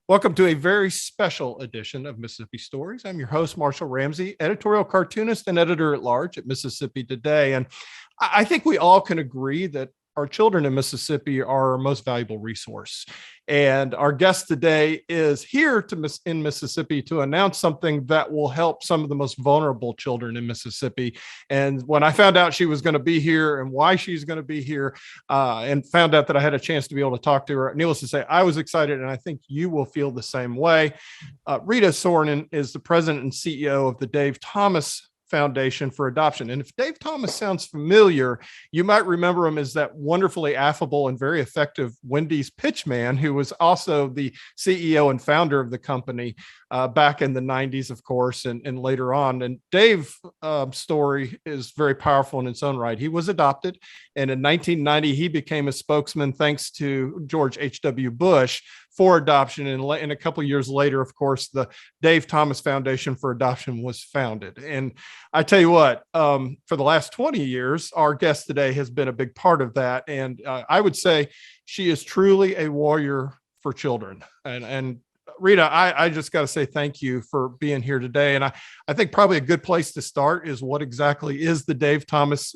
Welcome to a very special edition of Mississippi Stories. I'm your host, Marshall Ramsey, editorial cartoonist and editor at large at Mississippi Today. And I think we all can agree that our children in Mississippi are our most valuable resource. And our guest today is here in Mississippi to announce something that will help some of the most vulnerable children in Mississippi. And when I found out she was going to be here and why she's going to be here, and found out that I had a chance to be able to talk to her, needless to say, I was excited, and I think you will feel the same way. Rita Soronen is the president and CEO of the Dave Thomas Foundation for Adoption. And if Dave Thomas sounds familiar, you might remember him as that wonderfully affable and very effective Wendy's pitchman, who was also the CEO and founder of the company back in the 90s, of course, and later on. And Dave's story is very powerful in its own right. He was adopted, and in 1990, he became a spokesman thanks to George H.W. Bush for adoption. And a couple of years later, of course, the Dave Thomas Foundation for Adoption was founded. And I tell you what, for the last 20 years, our guest today has been a big part of that. And I would say she is truly a warrior for children. And Rita, I just got to say thank you for being here today. And I think probably a good place to start is what exactly is the Dave Thomas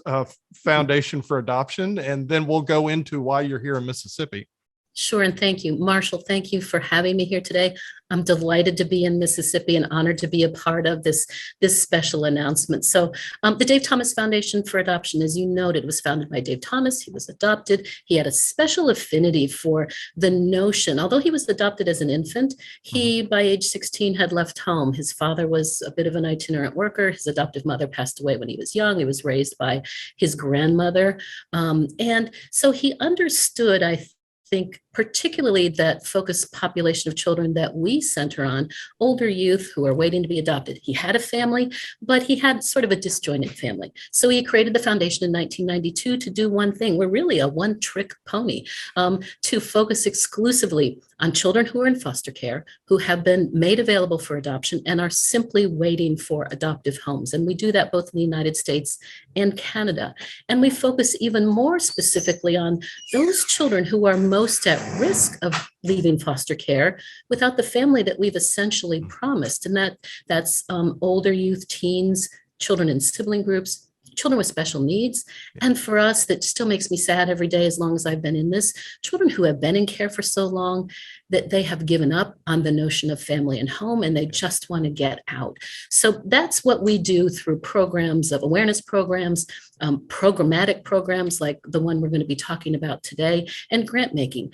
Foundation for Adoption? And then we'll go into why you're here in Mississippi. Sure, and thank you, Marshall. Thank you for having me here today. I'm delighted to be in Mississippi and honored to be a part of this special announcement. So the Dave Thomas Foundation for Adoption, as you noted, was founded by Dave Thomas. He was adopted. He had a special affinity for the notion, although he was adopted as an infant, he, by age 16, had left home. His father was a bit of an itinerant worker. His adoptive mother passed away when he was young. He was raised by his grandmother. And so he understood, I think, particularly that focused population of children that we center on, older youth who are waiting to be adopted. He had a family, but he had sort of a disjointed family. So he created the foundation in 1992 to do one thing. We're really a one-trick pony, to focus exclusively on children who are in foster care, who have been made available for adoption and are simply waiting for adoptive homes. And we do that both in the United States and Canada. And we focus even more specifically on those children who are most at risk of leaving foster care without the family that we've essentially promised. And that's older youth, teens, children in sibling groups, children with special needs. And for us, that still makes me sad every day as long as I've been in this, children who have been in care for so long that they have given up on the notion of family and home, and they just want to get out. So that's what we do through programs of awareness programs, programmatic programs like the one we're going to be talking about today, and grant making.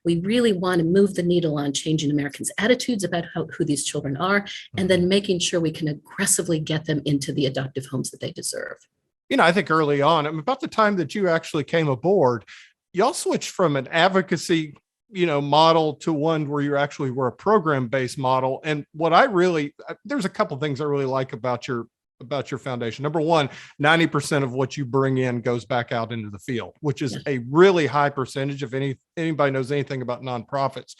We really want to move the needle on changing Americans' attitudes about who these children are, and then making sure we can aggressively get them into the adoptive homes that they deserve. I think early on, about the time that you actually came aboard, y'all switched from an advocacy, model to one where you actually were a program-based model. And there's a couple of things I really like about your foundation. Number one, 90% of what you bring in goes back out into the field, which is a really high percentage if anybody knows anything about nonprofits.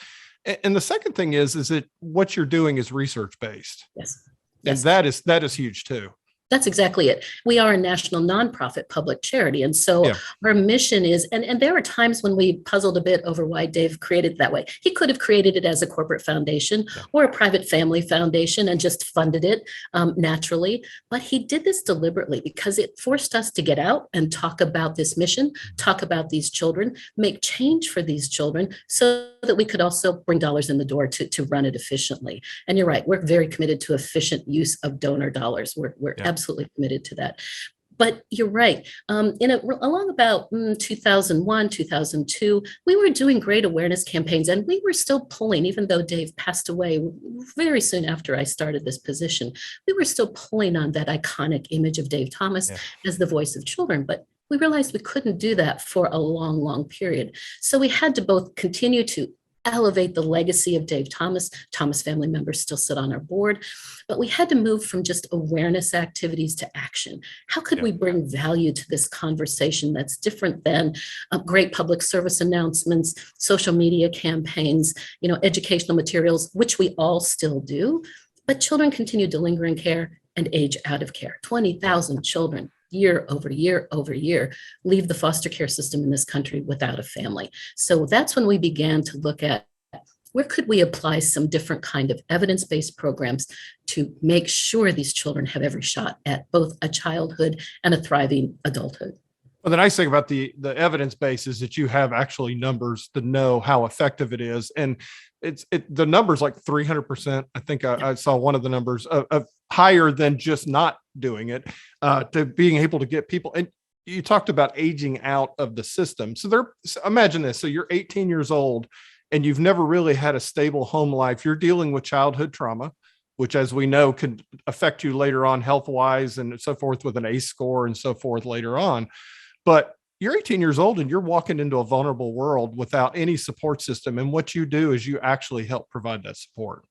And the second thing is that what you're doing is research-based. Yes. And that is huge too. That's exactly it. We are a national nonprofit public charity. And so our mission is, and there are times when we puzzled a bit over why Dave created it that way. He could have created it as a corporate foundation or a private family foundation and just funded it naturally. But he did this deliberately because it forced us to get out and talk about this mission, talk about these children, make change for these children so that we could also bring dollars in the door to run it efficiently. And you're right, we're very committed to efficient use of donor dollars. We're absolutely committed to that. But you're right. Along about 2001, 2002, we were doing great awareness campaigns, and we were still pulling, even though Dave passed away very soon after I started this position, we were still pulling on that iconic image of Dave Thomas as the voice of children. But we realized we couldn't do that for a long, long period. So we had to both continue to elevate the legacy of Dave Thomas. Thomas family members still sit on our board, but we had to move from just awareness activities to action. How could we bring value to this conversation that's different than great public service announcements, social media campaigns, educational materials, which we all still do, but children continue to linger in care and age out of care. 20,000 children year over year over year leave the foster care system in this country without a family. So that's when we began to look at where could we apply some different kind of evidence-based programs to make sure these children have every shot at both a childhood and a thriving adulthood? Well, the nice thing about the evidence base is that you have actually numbers to know how effective it is. And the numbers like 300%. I think I saw one of the numbers of higher than just not doing it, to being able to get people. And you talked about aging out of the system. So imagine this. So you're 18 years old and you've never really had a stable home life. You're dealing with childhood trauma, which, as we know, could affect you later on health-wise and so forth, with an ACE score and so forth later on. But you're 18 years old and you're walking into a vulnerable world without any support system. And what you do is you actually help provide that support.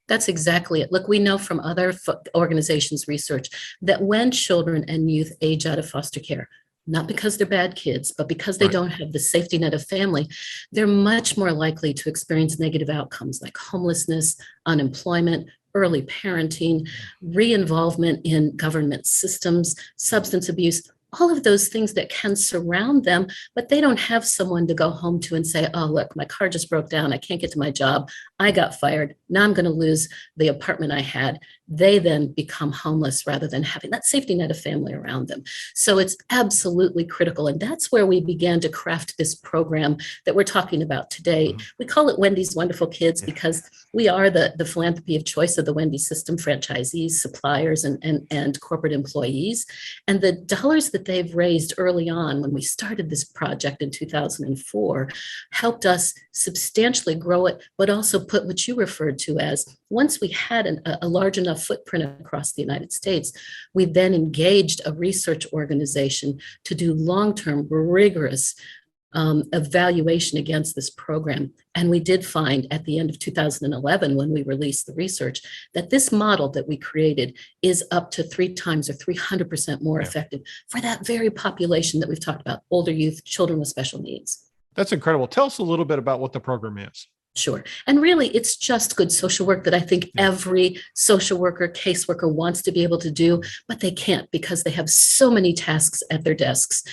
That's exactly it. Look, we know from other organizations' research that when children and youth age out of foster care, not because they're bad kids, but because they don't have the safety net of family, they're much more likely to experience negative outcomes like homelessness, unemployment, early parenting, re-involvement in government systems, substance abuse, all of those things that can surround them, but they don't have someone to go home to and say, oh, look, my car just broke down. I can't get to my job. I got fired. Now I'm going to lose the apartment I had. They then become homeless rather than having that safety net of family around them. So it's absolutely critical. And that's where we began to craft this program that we're talking about today. We call it Wendys Wonderful Kids because we are the philanthropy of choice of the Wendy system, franchisees, suppliers, and corporate employees. And the dollars that they've raised early on when we started this project in 2004 helped us substantially grow it, but also put what you referred to as, once we had a large enough footprint across the United States, we then engaged a research organization to do long-term, rigorous evaluation against this program. And we did find at the end of 2011, when we released the research, that this model that we created is up to 3 times or 300% more effective for that very population that we've talked about, older youth, children with special needs. That's incredible. Tell us a little bit about what the program is. Sure. And really, it's just good social work that I think every social worker, caseworker wants to be able to do, but they can't because they have so many tasks at their desks.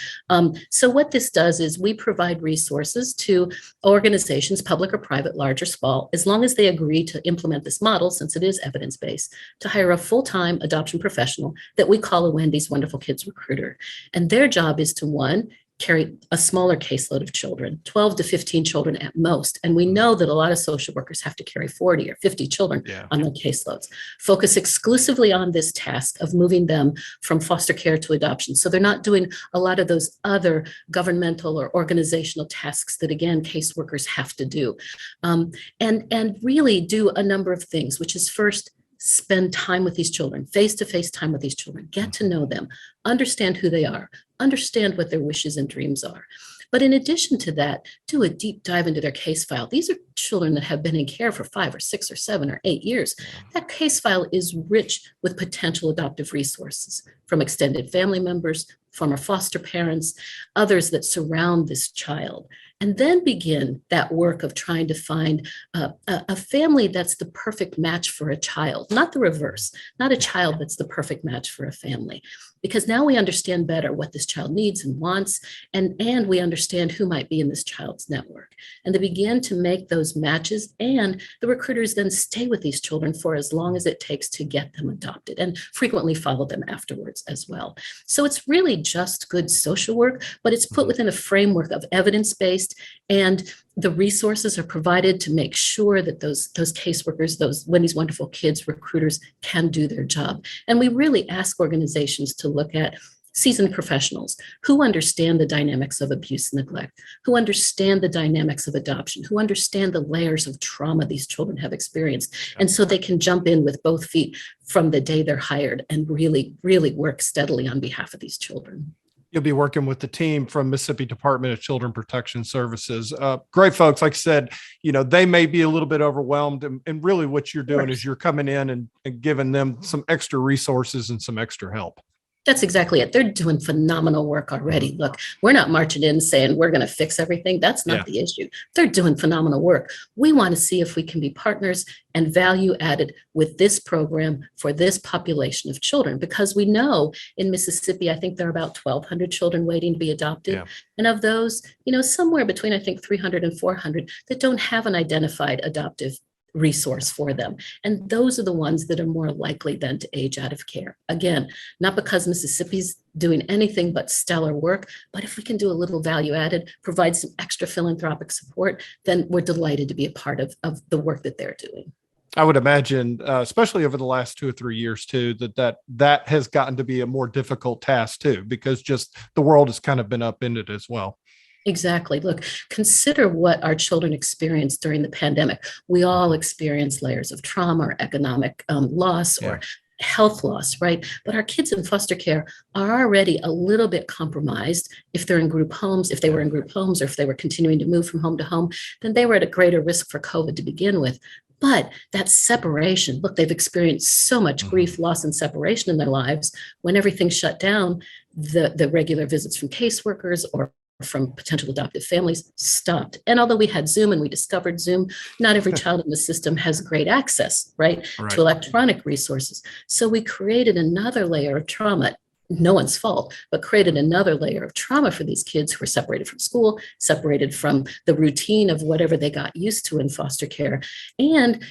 So what this does is we provide resources to organizations, public or private, large or small, as long as they agree to implement this model, since it is evidence-based, to hire a full-time adoption professional that we call a Wendys Wonderful Kids recruiter. And their job is to, one, carry a smaller caseload of children, 12 to 15 children at most. And we know that a lot of social workers have to carry 40 or 50 children on their caseloads. Focus exclusively on this task of moving them from foster care to adoption. So they're not doing a lot of those other governmental or organizational tasks that, again, caseworkers have to do. And really do a number of things, which is first, spend time with these children, face-to-face time with these children, get to know them, understand who they are, understand what their wishes and dreams are. But in addition to that, do a deep dive into their case file. These are children that have been in care for 5 or 6 or 7 or 8 years. That case file is rich with potential adoptive resources from extended family members, former foster parents, others that surround this child. And then begin that work of trying to find a family that's the perfect match for a child, not the reverse, not a child that's the perfect match for a family. Because now we understand better what this child needs and wants, and we understand who might be in this child's network. And they begin to make those matches, and the recruiters then stay with these children for as long as it takes to get them adopted, and frequently follow them afterwards as well. So it's really just good social work, but it's put within a framework of evidence-based, and the resources are provided to make sure that those caseworkers, those Wendys Wonderful Kids recruiters can do their job. And we really ask organizations to look at seasoned professionals who understand the dynamics of abuse and neglect, who understand the dynamics of adoption, who understand the layers of trauma these children have experienced. And so they can jump in with both feet from the day they're hired and really, really work steadily on behalf of these children. You'll be working with the team from Mississippi Department of Children Protection Services. Great folks. Like I said, they may be a little bit overwhelmed, and really what you're doing is you're coming in and giving them some extra resources and some extra help. That's exactly it. They're doing phenomenal work already. Look, we're not marching in saying we're going to fix everything. That's not Yeah. the issue. They're doing phenomenal work. We want to see if we can be partners and value added with this program for this population of children, because we know in Mississippi, I think there are about 1,200 children waiting to be adopted. Yeah. And of those, somewhere between, I think, 300 and 400 that don't have an identified adoptive resource for them. And those are the ones that are more likely then to age out of care. Again, not because Mississippi's doing anything but stellar work, but if we can do a little value added, provide some extra philanthropic support, then we're delighted to be a part of the work that they're doing. I would imagine, especially over the last 2 or 3 years too, that has gotten to be a more difficult task too, because just the world has kind of been upended as well. Exactly. Look, consider what our children experienced during the pandemic. We all experienced layers of trauma or economic loss or health loss, right? But our kids in foster care are already a little bit compromised if they're in group homes, if they were in group homes, or if they were continuing to move from home to home, then they were at a greater risk for COVID to begin with. But that separation, look, they've experienced so much grief, loss, and separation in their lives. When everything shut down, the regular visits from caseworkers or from potential adoptive families stopped. And although we had Zoom and we discovered Zoom, not every child in the system has great access, right, to electronic resources. So we created another layer of trauma, no one's fault, but created another layer of trauma for these kids who were separated from school, separated from the routine of whatever they got used to in foster care. And,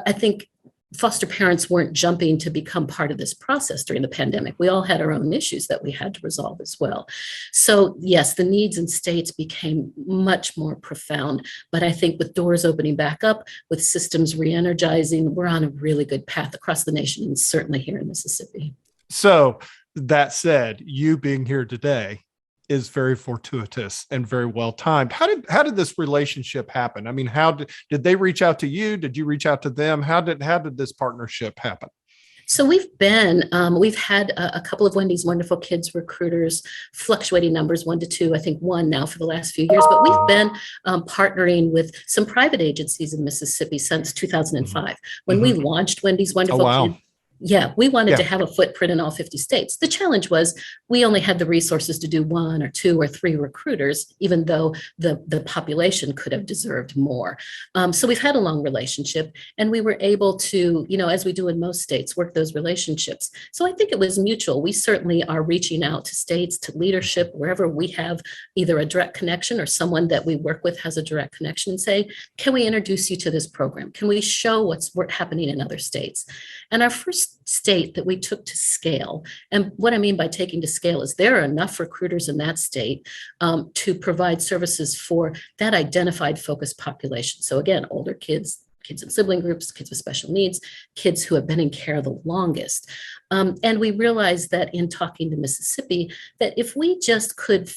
I think foster parents weren't jumping to become part of this process during the pandemic. We all had our own issues that we had to resolve as well. So yes, the needs in states became much more profound, but I think with doors opening back up, with systems re-energizing, we're on a really good path across the nation and certainly here in Mississippi. So that said, you being here today is very fortuitous and very well timed. How did this relationship happen? I mean, how did they reach out to you? Did you reach out to them? How did this partnership happen? So we've had a couple of Wendys Wonderful Kids recruiters, fluctuating numbers, 1 to 2, I think 1 now for the last few years, but we've been partnering with some private agencies in Mississippi since 2005. When we launched Wendys Wonderful Kids, we wanted to have a footprint in all 50 states. The challenge was we only had the resources to do 1 or 2 or 3 recruiters, even though the population could have deserved more. So we've had a long relationship, and we were able to, as we do in most states, work those relationships. So I think it was mutual. We certainly are reaching out to states, to leadership, wherever we have either a direct connection or someone that we work with has a direct connection, and say, can we introduce you to this program? Can we show what's happening in other states? And our first state that we took to scale, and what I mean by taking to scale is there are enough recruiters in that state to provide services for that identified focus population. So again, older kids, kids in sibling groups, kids with special needs, kids who have been in care the longest. And we realized that in talking to Mississippi, that if we just could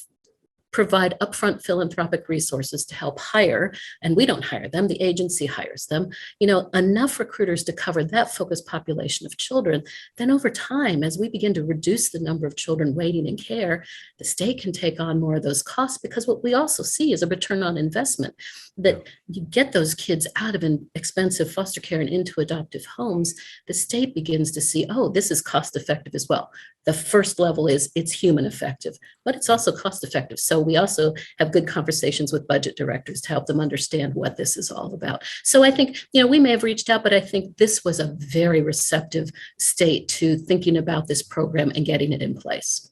provide upfront philanthropic resources to help hire, and we don't hire them, the agency hires them, enough recruiters to cover that focused population of children, then over time, as we begin to reduce the number of children waiting in care, the state can take on more of those costs, because what we also see is a return on investment, that you get those kids out of expensive foster care and into adoptive homes, the state begins to see, oh, this is cost effective as well. The first level is it's human effective, but it's also cost effective. So we also have good conversations with budget directors to help them understand what this is all about. So I think, we may have reached out, but I think this was a very receptive state to thinking about this program and getting it in place.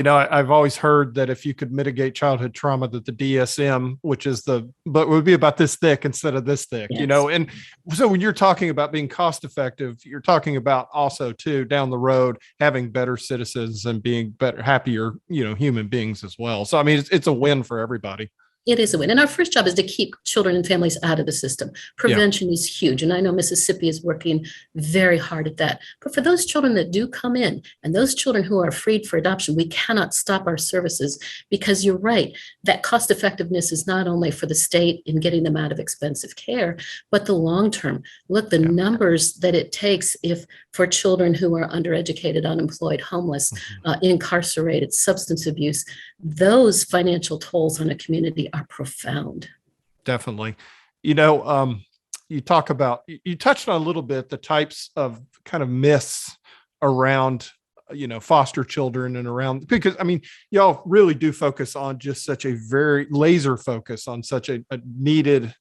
I've always heard that if you could mitigate childhood trauma, that the DSM, but would be about this thick instead of this thick, Yes. And so when you're talking about being cost effective, you're talking about also too, down the road, having better citizens and being better, happier, human beings as well. So, I mean, it's a win for everybody. It is a win. And our first job is to keep children and families out of the system. Prevention is huge. And I know Mississippi is working very hard at that. But for those children that do come in and those children who are freed for adoption, we cannot stop our services, because you're right, that cost effectiveness is not only for the state in getting them out of expensive care, but the long term. Look, the numbers that it takes for children who are undereducated, unemployed, homeless, incarcerated, substance abuse, those financial tolls on a community are profound. Definitely. You touched on a little bit the types of kind of myths around foster children and around, because I mean, y'all really do focus on just such a very laser focus on such a needed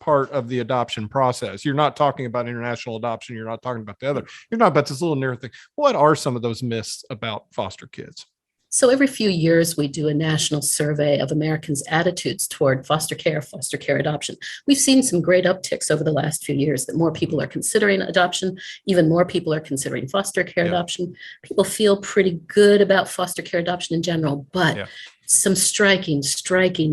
part of the adoption process. You're not talking about international adoption. You're not talking about the other. You're not about this little narrow thing. What are some of those myths about foster kids? So every few years, we do a national survey of Americans' attitudes toward foster care adoption. We've seen some great upticks over the last few years that more people are considering adoption, even more people are considering foster care adoption. People feel pretty good about foster care adoption in general, but some striking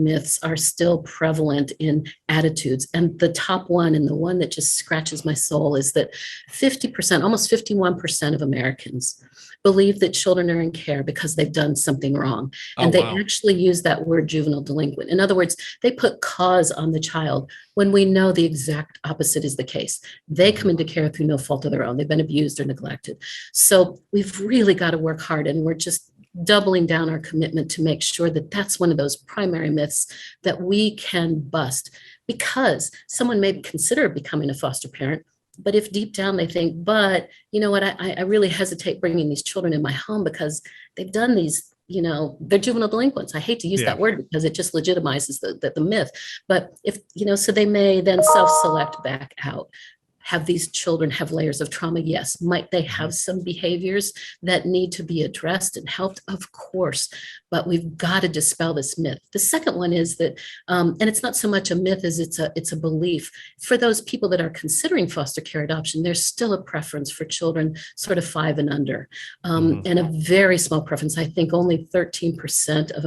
myths are still prevalent in attitudes. And the top one, and the one that just scratches my soul, is that 50%, almost 51% of Americans believe that children are in care because they've done something wrong. And they actually use that word juvenile delinquent. In other words, they put cause on the child when we know the exact opposite is the case. They come into care through no fault of their own. They've been abused or neglected. So we've really got to work hard, and we're just doubling down our commitment to make sure that that's one of those primary myths that we can bust, because someone may consider becoming a foster parent, but if deep down they think, but you know what, I really hesitate bringing these children in my home because they've done these, they're juvenile delinquents. I hate to use that word because it just legitimizes the myth. But if, so they may then self-select back out. Have these children have layers of trauma? Yes. Might they have some behaviors that need to be addressed and helped? Of course, but we've got to dispel this myth. The second one is that, and it's not so much a myth as it's a belief. For those people that are considering foster care adoption, there's still a preference for children sort of 5 and under, and a very small preference. I think only 13% of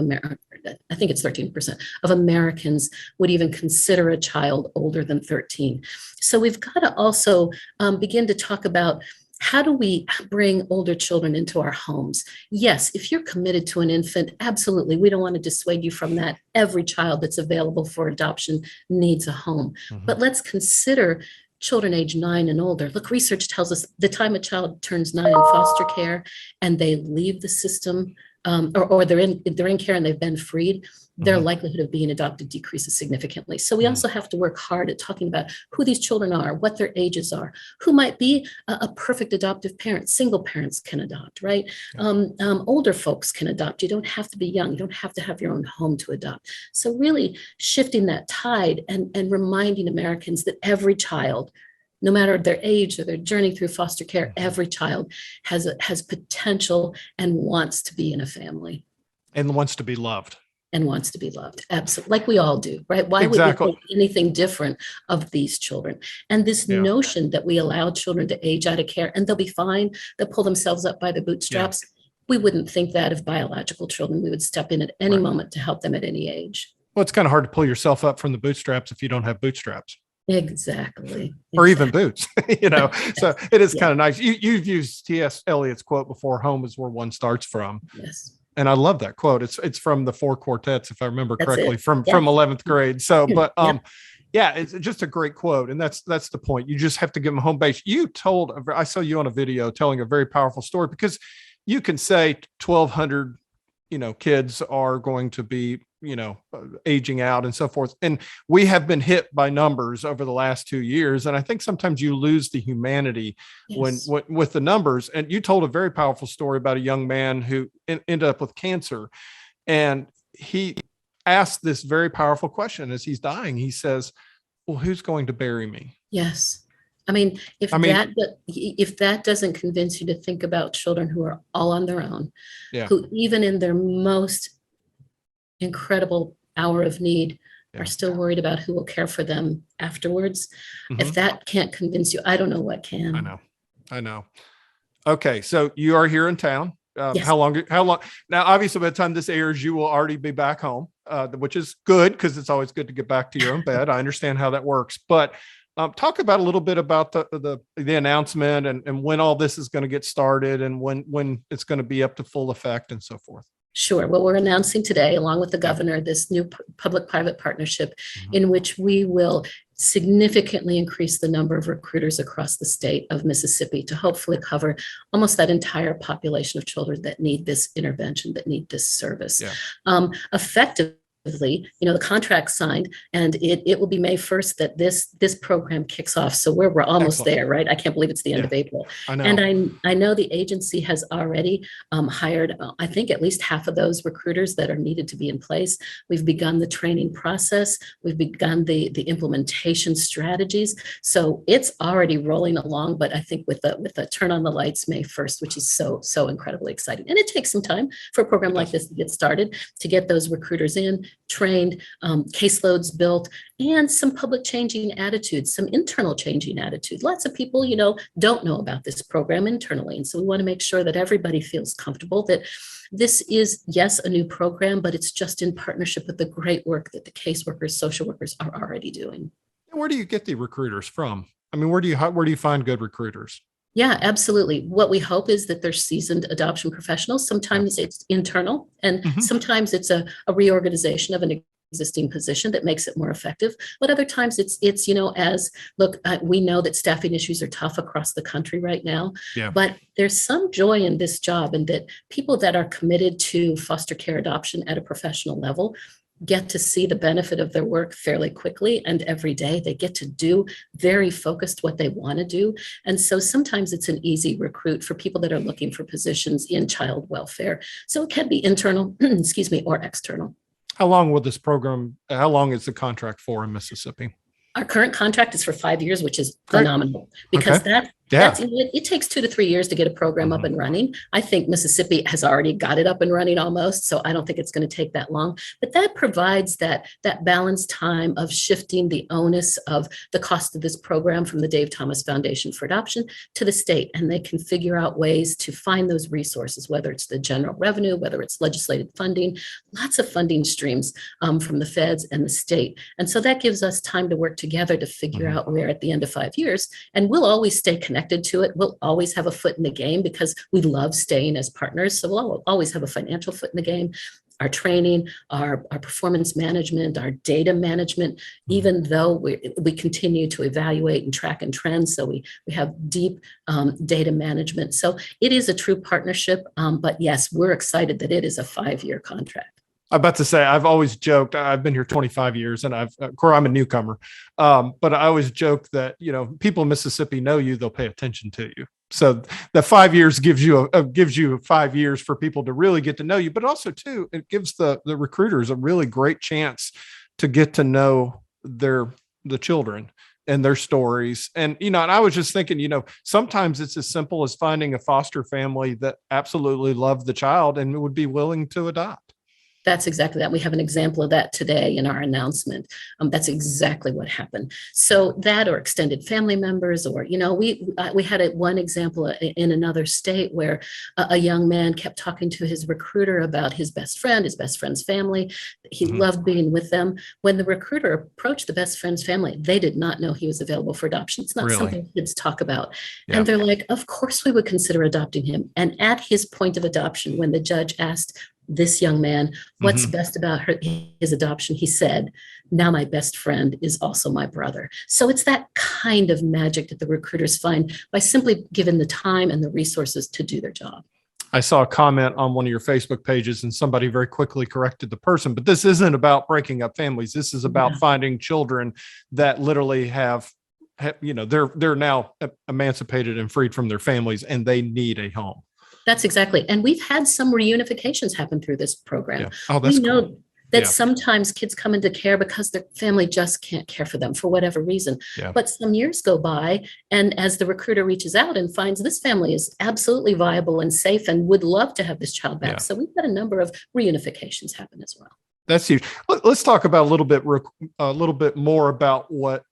I think it's 13% of Americans would even consider a child older than 13. So we've got to also begin to talk about, how do we bring older children into our homes? Yes, if you're committed to an infant, absolutely. We don't want to dissuade you from that. Every child that's available for adoption needs a home. But let's consider children age 9 and older. Look, research tells us the time a child turns 9 in foster care and they leave the system, or they're in care and they've been freed, their likelihood of being adopted decreases significantly. So we also have to work hard at talking about who these children are, what their ages are, who might be a perfect adoptive parent. Single parents can adopt, right? Older folks can adopt. You don't have to be young. You don't have to have your own home to adopt. So really shifting that tide and reminding Americans that every child, no matter their age or their journey through foster care, every child has potential and wants to be in a family. And wants to be loved. And wants to be loved. Absolutely. Like we all do, right? Why would we think anything different of these children? And this notion that we allow children to age out of care and they'll be fine, they'll pull themselves up by the bootstraps. We wouldn't think that of biological children. We would step in at any moment to help them at any age. Well, it's kind of hard to pull yourself up from the bootstraps if you don't have bootstraps. Exactly. Or even boots, so it is kind of nice. You've used T.S. Eliot's quote before, home is where one starts from. Yes. And I love that quote. It's from the Four Quartets, if I remember correctly, from 11th grade. So, but it's just a great quote. And that's the point. You just have to give them home base. I saw you on a video telling a very powerful story, because you can say 1,200, kids are going to be, aging out and so forth. And we have been hit by numbers over the last 2 years. And I think sometimes you lose the humanity when with the numbers. And you told a very powerful story about a young man who ended up with cancer. And he asked this very powerful question as he's dying. He says, well, who's going to bury me? Yes. I mean, if that doesn't convince you to think about children who are all on their own, who even in their most incredible hour of need are still worried about who will care for them afterwards. If that can't convince you, I don't know what can. I know. Okay. So you are here in town. Yes. How long? Now, obviously by the time this airs, you will already be back home, which is good, because it's always good to get back to your own bed. I understand how that works, but talk about a little bit about the announcement and when all this is going to get started and when it's going to be up to full effect and so forth. Sure. Well, we're announcing today, along with the governor, this new public-private partnership in which we will significantly increase the number of recruiters across the state of Mississippi to hopefully cover almost that entire population of children that need this intervention, that need this service. Effectively, the contract signed, and it will be May 1st that this program kicks off. So we're almost Excellent. there, right? I can't believe it's the end of April. I know. And I know the agency has already hired, I think, at least half of those recruiters that are needed to be in place. We've begun the training process. We've begun the implementation strategies. So it's already rolling along, but I think with the turn on the lights May 1st, which is so incredibly exciting. And it takes some time for a program like this to get started, to get those recruiters in, trained, caseloads built, and some public changing attitudes, some internal changing attitude. Lots of people, don't know about this program internally. And so we want to make sure that everybody feels comfortable that this is, yes, a new program, but it's just in partnership with the great work that the caseworkers, social workers are already doing. Where do you get the recruiters from? I mean, where do you find good recruiters? Yeah, absolutely. What we hope is that they're seasoned adoption professionals. Sometimes it's internal, and sometimes it's a reorganization of an existing position that makes it more effective. But other times it's we know that staffing issues are tough across the country right now, but there's some joy in this job, and that people that are committed to foster care adoption at a professional level get to see the benefit of their work fairly quickly, and every day they get to do very focused what they want to do. And so sometimes it's an easy recruit for people that are looking for positions in child welfare. So it can be internal, or external. How long is the contract for in Mississippi? Our current contract is for 5 years, which is phenomenal, because it takes 2 to 3 years to get a program up and running. I think Mississippi has already got it up and running almost, so I don't think it's going to take that long. But that provides that balanced time of shifting the onus of the cost of this program from the Dave Thomas Foundation for Adoption to the state, and they can figure out ways to find those resources, whether it's the general revenue, whether it's legislated funding, lots of funding streams from the feds and the state. And so that gives us time to work together to figure out where at the end of 5 years, and we'll always stay connected to it. We'll always have a foot in the game because we love staying as partners. So we'll always have a financial foot in the game. Our training, our performance management, our data management, even though we continue to evaluate and track and trend. So we have deep data management. So it is a true partnership. But yes, we're excited that it is a 5-year contract. I'm about to say, I've always joked, I've been here 25 years and I'm a newcomer. But I always joke that, people in Mississippi know you, they'll pay attention to you. So the 5 years gives you 5 years for people to really get to know you, but also too, it gives the recruiters a really great chance to get to know the children and their stories. And, and I was just thinking, sometimes it's as simple as finding a foster family that absolutely loved the child and would be willing to adopt. That's exactly that. We have an example of that today in our announcement. That's exactly what happened. So that, or extended family members, or, we had one example in another state where a young man kept talking to his recruiter about his best friend's family. He loved being with them. When the recruiter approached the best friend's family, they did not know he was available for adoption. It's not something kids talk about. Yeah. And they're like, of course we would consider adopting him. And at his point of adoption, when the judge asked this young man what's best about his adoption, he said, now my best friend is also my brother. So it's that kind of magic that the recruiters find by simply giving the time and the resources to do their job. I saw a comment on one of your Facebook pages and somebody very quickly corrected the person, but this isn't about breaking up families. This is about finding children that literally they're now emancipated and freed from their families and they need a home. That's exactly. And we've had some reunifications happen through this program. Yeah. Oh, that's we know cool. that sometimes kids come into care because their family just can't care for them for whatever reason. Yeah. But some years go by, and as the recruiter reaches out and finds this family is absolutely viable and safe and would love to have this child back. Yeah. So we've had a number of reunifications happen as well. That's huge. Let's talk about a little bit more about what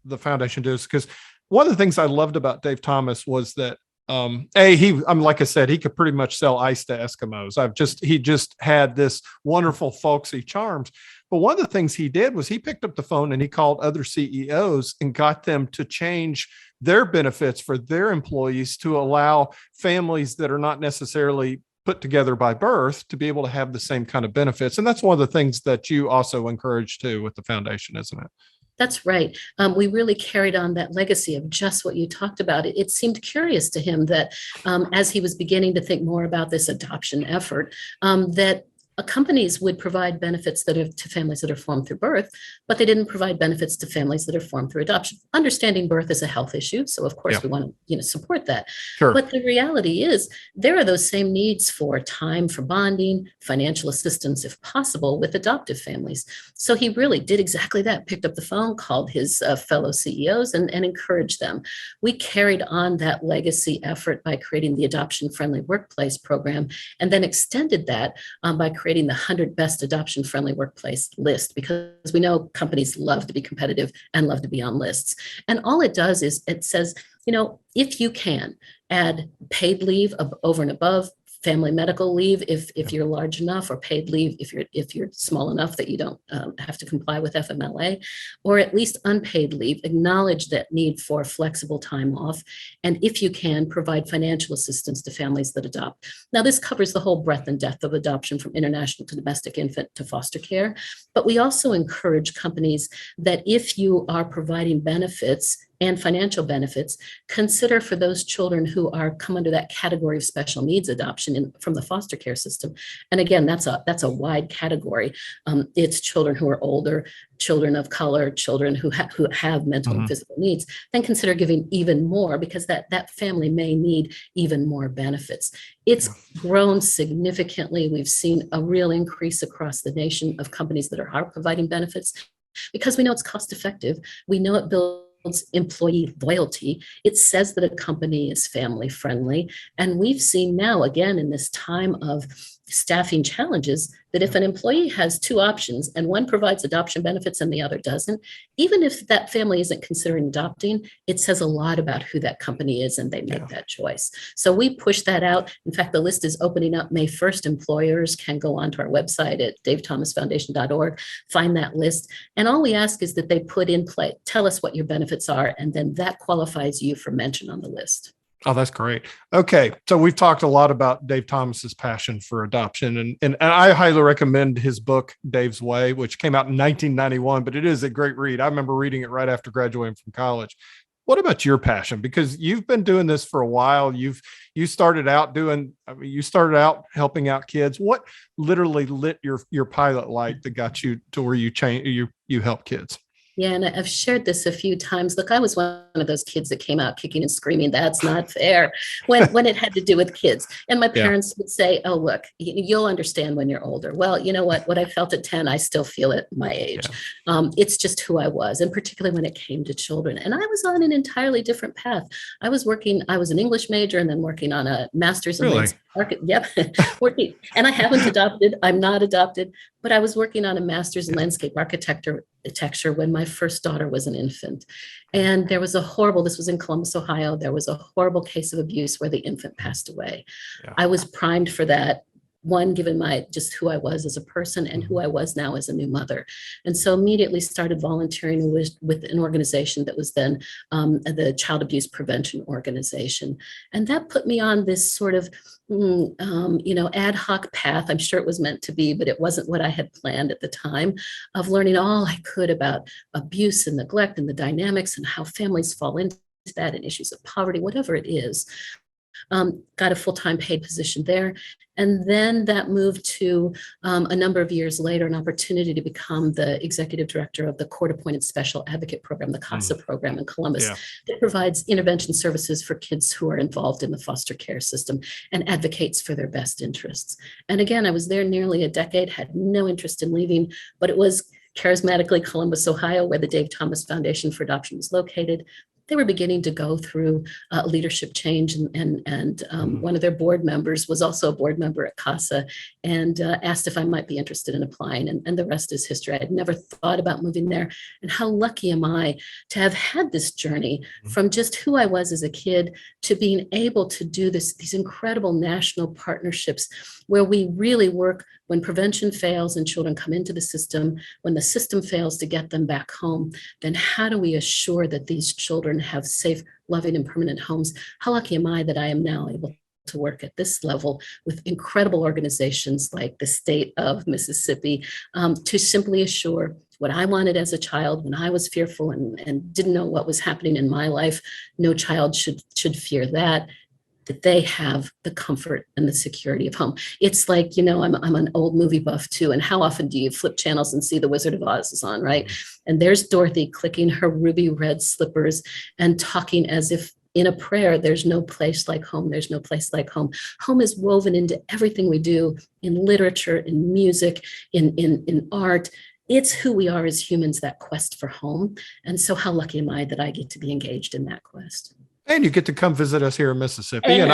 the foundation does, because one of the things I loved about Dave Thomas was that like I said, he could pretty much sell ice to Eskimos. He just had this wonderful folksy charms. But one of the things he did was he picked up the phone and he called other CEOs and got them to change their benefits for their employees to allow families that are not necessarily put together by birth to be able to have the same kind of benefits. And that's one of the things that you also encourage too with the foundation, isn't it? That's right. We really carried on that legacy of just what you talked about. It seemed curious to him that as he was beginning to think more about this adoption effort, that companies would provide benefits that are to families that are formed through birth, but they didn't provide benefits to families that are formed through adoption. Understanding birth is a health issue, so of course Yeah. we want to, support that. Sure. But the reality is there are those same needs for time for bonding, financial assistance, if possible, with adoptive families. So he really did exactly that, picked up the phone, called his fellow CEOs and encouraged them. We carried on that legacy effort by creating the Adoption Friendly Workplace program, and then extended that by creating the 100 best adoption friendly workplace list, because we know companies love to be competitive and love to be on lists. And all it does is it says, if you can add paid leave over and above family medical leave if you're large enough, or paid leave if you're small enough that you don't have to comply with FMLA, or at least unpaid leave, acknowledge that need for flexible time off, and if you can, provide financial assistance to families that adopt. Now, this covers the whole breadth and depth of adoption, from international to domestic, infant to foster care, but we also encourage companies that if you are providing benefits and financial benefits, consider for those children who come under that category of special needs adoption from the foster care system. And again, that's a wide category. It's children who are older, children of color, children who have mental and physical needs. Then consider giving even more, because that family may need even more benefits. It's grown significantly. We've seen a real increase across the nation of companies that are providing benefits, because we know it's cost effective. We know it builds employee loyalty. It says that a company is family friendly. And we've seen now, again, in this time of staffing challenges, that if an employee has two options and one provides adoption benefits and the other doesn't, even if that family isn't considering adopting, it says a lot about who that company is and they make that choice. So we push that out. In fact, the list is opening up May 1st. Employers can go onto our website at davethomasfoundation.org, find that list. And all we ask is that they put in play, tell us what your benefits are, and then that qualifies you for mention on the list. Oh, that's great. Okay. So we've talked a lot about Dave Thomas's passion for adoption, and I highly recommend his book, Dave's Way, which came out in 1991, but it is a great read. I remember reading it right after graduating from college. What about your passion? Because you've been doing this for a while. You started out helping out kids. What literally lit your pilot light that got you to where you help kids? Yeah, and I've shared this a few times. Look, I was one of those kids that came out kicking and screaming, "That's not fair," when it had to do with kids. And my parents would say, "Oh, look, you'll understand when you're older." Well, you know what I felt at 10, I still feel at my age. It's just who I was, and particularly when it came to children. And I was on an entirely different path. I was an English major and then working on a master's in landscape working. And I haven't adopted. I'm not adopted, but I was working on a master's in landscape architecture when my first daughter was an infant. And this was in Columbus, Ohio. There was a horrible case of abuse where the infant passed away. I was primed for that. One, given just who I was as a person and who I was now as a new mother. And so immediately started volunteering with an organization that was then the Child Abuse Prevention Organization. And that put me on this sort of ad hoc path. I'm sure it was meant to be, but it wasn't what I had planned at the time, of learning all I could about abuse and neglect and the dynamics and how families fall into that, and issues of poverty, whatever it is. Got a full-time paid position there. And then that moved to a number of years later, an opportunity to become the executive director of the Court-Appointed Special Advocate Program, the CASA program in Columbus, that provides intervention services for kids who are involved in the foster care system and advocates for their best interests. And again, I was there nearly a decade, had no interest in leaving, but it was charismatically Columbus, Ohio, where the Dave Thomas Foundation for Adoption was located. They were beginning to go through leadership change, and one of their board members was also a board member at CASA, and asked if I might be interested in applying, and the rest is history. I had never thought about moving there, and how lucky am I to have had this journey from just who I was as a kid to being able to do these incredible national partnerships where we really work when prevention fails and children come into the system, when the system fails to get them back home, then how do we assure that these children have safe, loving, and permanent homes? How lucky am I that I am now able to work at this level with incredible organizations like the state of Mississippi to simply assure what I wanted as a child when I was fearful and didn't know what was happening in my life. No child should fear that. that they have the comfort and the security of home. It's like, I'm an old movie buff too. And how often do you flip channels and see The Wizard of Oz is on, right? And there's Dorothy clicking her ruby red slippers and talking as if in a prayer, there's no place like home. There's no place like home. Home is woven into everything we do in literature, in music, in art. It's who we are as humans, that quest for home. And so how lucky am I that I get to be engaged in that quest? And you get to come visit us here in Mississippi. Amen.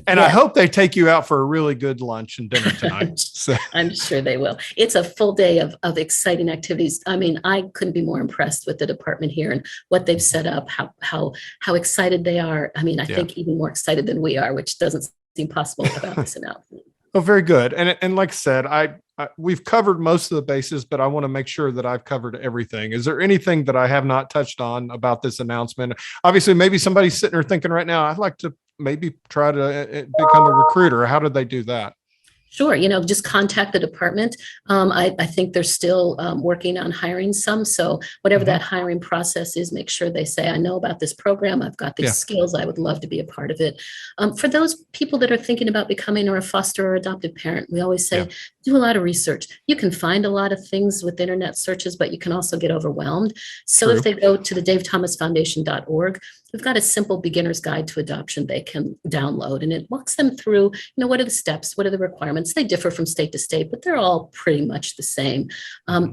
I hope they take you out for a really good lunch and dinner tonight. So. I'm sure they will. It's a full day of exciting activities. I mean, I couldn't be more impressed with the department here and what they've set up, how excited they are. I mean, I think even more excited than we are, which doesn't seem possible about this announcement. Oh, very good. And like I said, we've covered most of the bases, but I want to make sure that I've covered everything. Is there anything that I have not touched on about this announcement? Obviously, maybe somebody's sitting there thinking right now, I'd like to maybe try to become a recruiter. How did they do that? Sure. Just contact the department. I think they're still working on hiring some. So whatever that hiring process is, make sure they say, I know about this program. I've got these skills. I would love to be a part of it. For those people that are thinking about becoming a foster or adoptive parent, we always say, do a lot of research. You can find a lot of things with internet searches, but you can also get overwhelmed. So if they go to the davethomasfoundation.org, we've got a simple beginner's guide to adoption they can download, and it walks them through, what are the steps? What are the requirements? They differ from state to state, but they're all pretty much the same.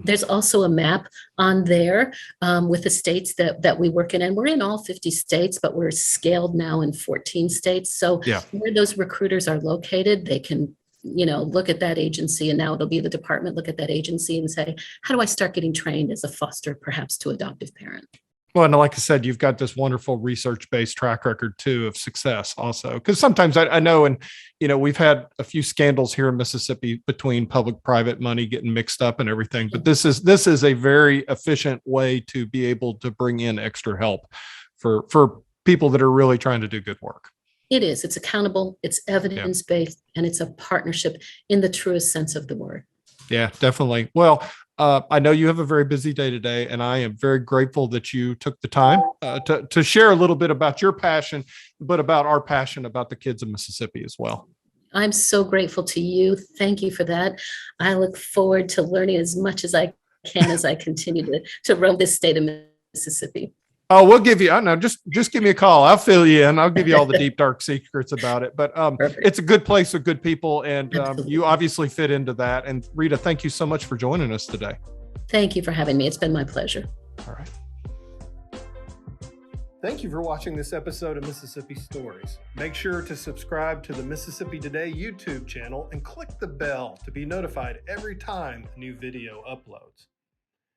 There's also a map on there with the states that we work in, and we're in all 50 states, but we're scaled now in 14 states. So where those recruiters are located, they can look at that agency, and now it'll be the department, look at that agency and say, how do I start getting trained as a foster, perhaps to adoptive parent? Well, and like I said, you've got this wonderful research-based track record too of success also. Because sometimes I know, and we've had a few scandals here in Mississippi between public-private money getting mixed up and everything. But this is a very efficient way to be able to bring in extra help for people that are really trying to do good work. It is. It's accountable. It's evidence-based, and it's a partnership in the truest sense of the word. Yeah, definitely. Well, I know you have a very busy day today, and I am very grateful that you took the time to share a little bit about your passion, but about our passion about the kids of Mississippi as well. I'm so grateful to you. Thank you for that. I look forward to learning as much as I can as I continue to roam this state of Mississippi. Oh, we'll give you, I know, just give me a call. I'll fill you in. I'll give you all the deep, dark secrets about it. But it's a good place with good people, and you obviously fit into that. And Rita, thank you so much for joining us today. Thank you for having me. It's been my pleasure. All right. Thank you for watching this episode of Mississippi Stories. Make sure to subscribe to the Mississippi Today YouTube channel and click the bell to be notified every time a new video uploads.